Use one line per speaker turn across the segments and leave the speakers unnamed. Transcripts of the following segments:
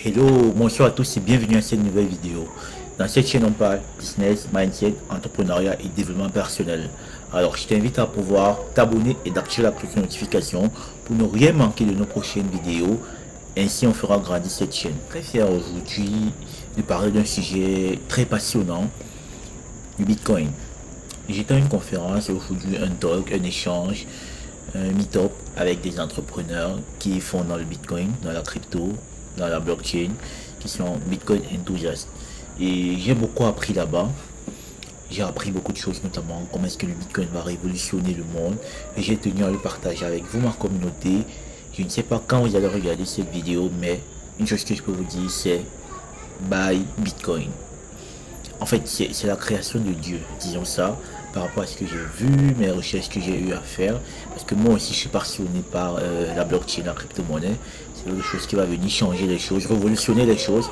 Hello, bonsoir à tous et bienvenue à cette nouvelle vidéo. Dans cette chaîne on parle business, mindset, entrepreneuriat et développement personnel. Alors je t'invite à pouvoir t'abonner et d'activer la cloche de notification pour ne rien manquer de nos prochaines vidéos. Ainsi on fera grandir cette chaîne. Très fier aujourd'hui de parler d'un sujet très passionnant, le Bitcoin. J'étais à une conférence aujourd'hui, un talk, un échange, un meet-up avec des entrepreneurs qui font dans le Bitcoin, dans la crypto, dans la blockchain, qui sont Bitcoin enthousiastes. Et j'ai beaucoup appris là-bas. J'ai appris beaucoup de choses, notamment comment est-ce que le Bitcoin va révolutionner le monde. Et j'ai tenu à le partager avec vous, ma communauté. Je ne sais pas quand vous allez regarder cette vidéo, mais une chose que je peux vous dire, c'est Buy Bitcoin. En fait, c'est la création de Dieu, disons ça, par rapport à ce que j'ai vu, mes recherches que j'ai eu à faire. Parce que moi aussi, je suis passionné par la blockchain, la crypto-monnaie. C'est quelque chose qui va venir changer les choses, révolutionner les choses.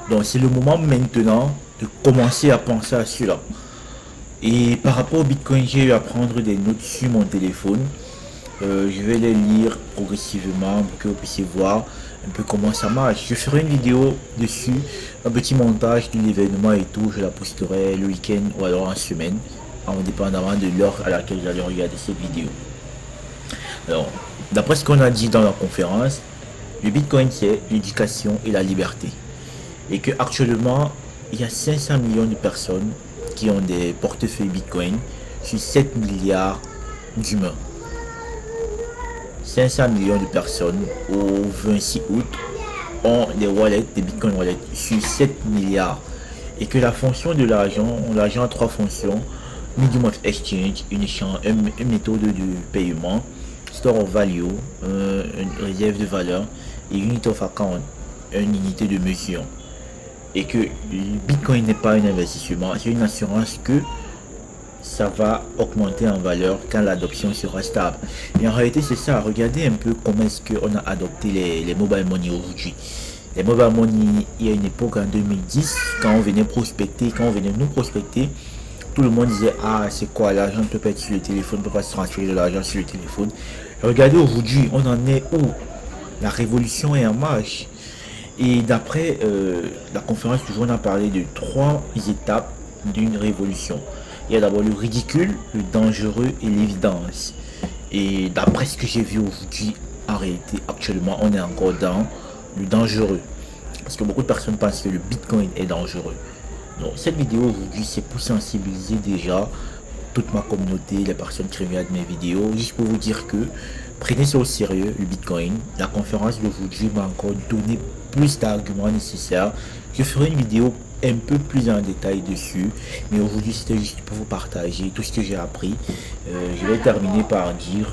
Donc, c'est le moment maintenant de commencer à penser à cela. Et par rapport au Bitcoin, j'ai eu à prendre des notes sur mon téléphone. Je vais les lire progressivement pour que vous puissiez voir un peu comment ça marche. Je ferai une vidéo dessus, un petit montage de l'événement et tout. Je la posterai le week-end ou alors en semaine, en dépendamment de l'heure à laquelle j'allais regarder cette vidéo. Alors, d'après ce qu'on a dit dans la conférence, le Bitcoin c'est l'éducation et la liberté. Et que actuellement, il y a 500 millions de personnes qui ont des portefeuilles Bitcoin sur 7 milliards d'humains. 500 millions de personnes au 26 août ont des wallets, des Bitcoin wallets sur 7 milliards. Et que la fonction de l'argent a trois fonctions: medium of exchange, une méthode de paiement, store of value, une réserve de valeur, et unit of account, une unité de mesure. Et que le Bitcoin n'est pas un investissement, c'est une assurance que ça va augmenter en valeur quand l'adoption sera stable. Et en réalité c'est ça. Regardez un peu comment est-ce qu'on a adopté les mobile money aujourd'hui. Les mobile money, il y a une époque en 2010, quand on venait prospecter, quand on venait nous prospecter, tout le monde disait ah c'est quoi, l'argent ne peut pas être sur le téléphone, ne peut pas se transférer de l'argent sur le téléphone. Regardez aujourd'hui, on en est où? La révolution est en marche. Et d'après la conférence, toujours on a parlé de trois étapes d'une révolution. Il y a d'abord le ridicule, le dangereux et l'évidence. Et d'après ce que j'ai vu aujourd'hui, en réalité, actuellement, on est encore dans le dangereux. Parce que beaucoup de personnes pensent que le Bitcoin est dangereux. Donc cette vidéo aujourd'hui, c'est pour sensibiliser déjà toute ma communauté, les personnes qui regardent mes vidéos, juste pour vous dire que prenez ça au sérieux, le Bitcoin. La conférence d'aujourd'hui m'a encore donné plus d'arguments nécessaires. Je ferai une vidéo un peu plus en détail dessus, mais aujourd'hui c'était juste pour vous partager tout ce que j'ai appris. Je vais terminer par dire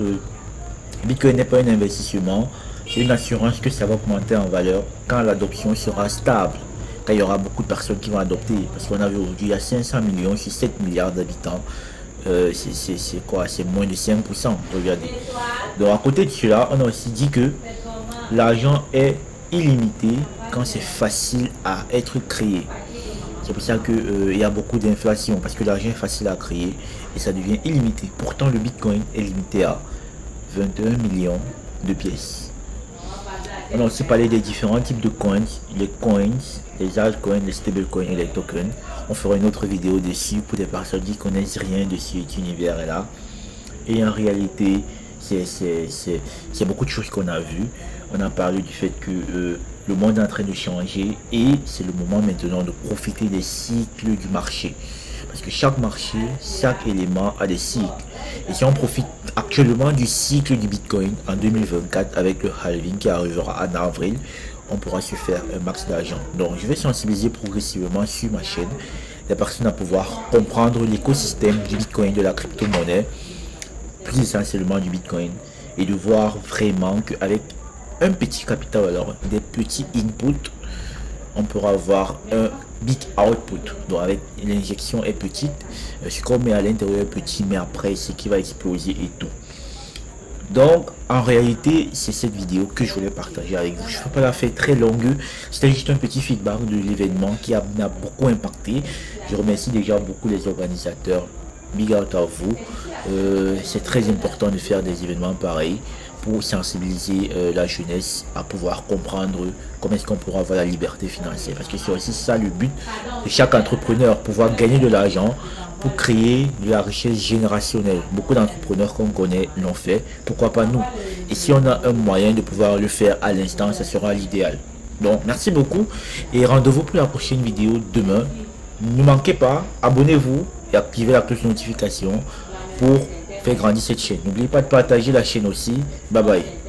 Bitcoin n'est pas un investissement, c'est une assurance que ça va augmenter en valeur quand l'adoption sera stable, quand il y aura beaucoup de personnes qui vont adopter. Parce qu'on a vu aujourd'hui il y a 500 millions sur 7 milliards d'habitants. C'est quoi? C'est moins de 5%. Regardez. Donc à côté de cela, on a aussi dit que l'argent est illimité quand c'est facile à être créé. C'est pour ça qu'il y a beaucoup d'inflation, parce que l'argent est facile à créer et ça devient illimité. Pourtant le Bitcoin est limité à 21 millions de pièces. On a aussi parlé des différents types de coins, les coins, les altcoins, les stablecoins et les tokens. On fera une autre vidéo dessus pour des personnes qui connaissent rien de cet univers là. Et en réalité, c'est beaucoup de choses qu'on a vues. On a parlé du fait que le monde est en train de changer et c'est le moment maintenant de profiter des cycles du marché. Parce que chaque marché, chaque élément a des cycles. Et si on profite actuellement du cycle du Bitcoin en 2024 avec le halving qui arrivera en avril, on pourra se faire un max d'argent. Donc je vais sensibiliser progressivement sur ma chaîne les personnes à pouvoir comprendre l'écosystème du Bitcoin, de la crypto-monnaie, plus essentiellement du Bitcoin, et de voir vraiment qu'avec un petit capital, alors des petits inputs, on pourra avoir un big output. Donc avec l'injection est petite, ce qu'on met à l'intérieur est petit, mais après c'est qui va exploser et tout. Donc en réalité c'est cette vidéo que je voulais partager avec vous. Je ne vais pas la faire très longue, c'était juste un petit feedback de l'événement qui m'a beaucoup impacté. Je remercie déjà beaucoup les organisateurs. Big out à vous. C'est très important de faire des événements pareils pour sensibiliser la jeunesse à pouvoir comprendre comment est-ce qu'on pourra avoir la liberté financière. Parce que c'est aussi ça le but de chaque entrepreneur, pouvoir gagner de l'argent pour créer de la richesse générationnelle. Beaucoup d'entrepreneurs qu'on connaît l'ont fait, pourquoi pas nous? Et si on a un moyen de pouvoir le faire à l'instant, ça sera l'idéal. Donc merci beaucoup et rendez-vous pour la prochaine vidéo demain. Ne manquez pas, abonnez-vous et activez la cloche de notification pour faire grandir cette chaîne. N'oubliez pas de partager la chaîne aussi. Bye bye.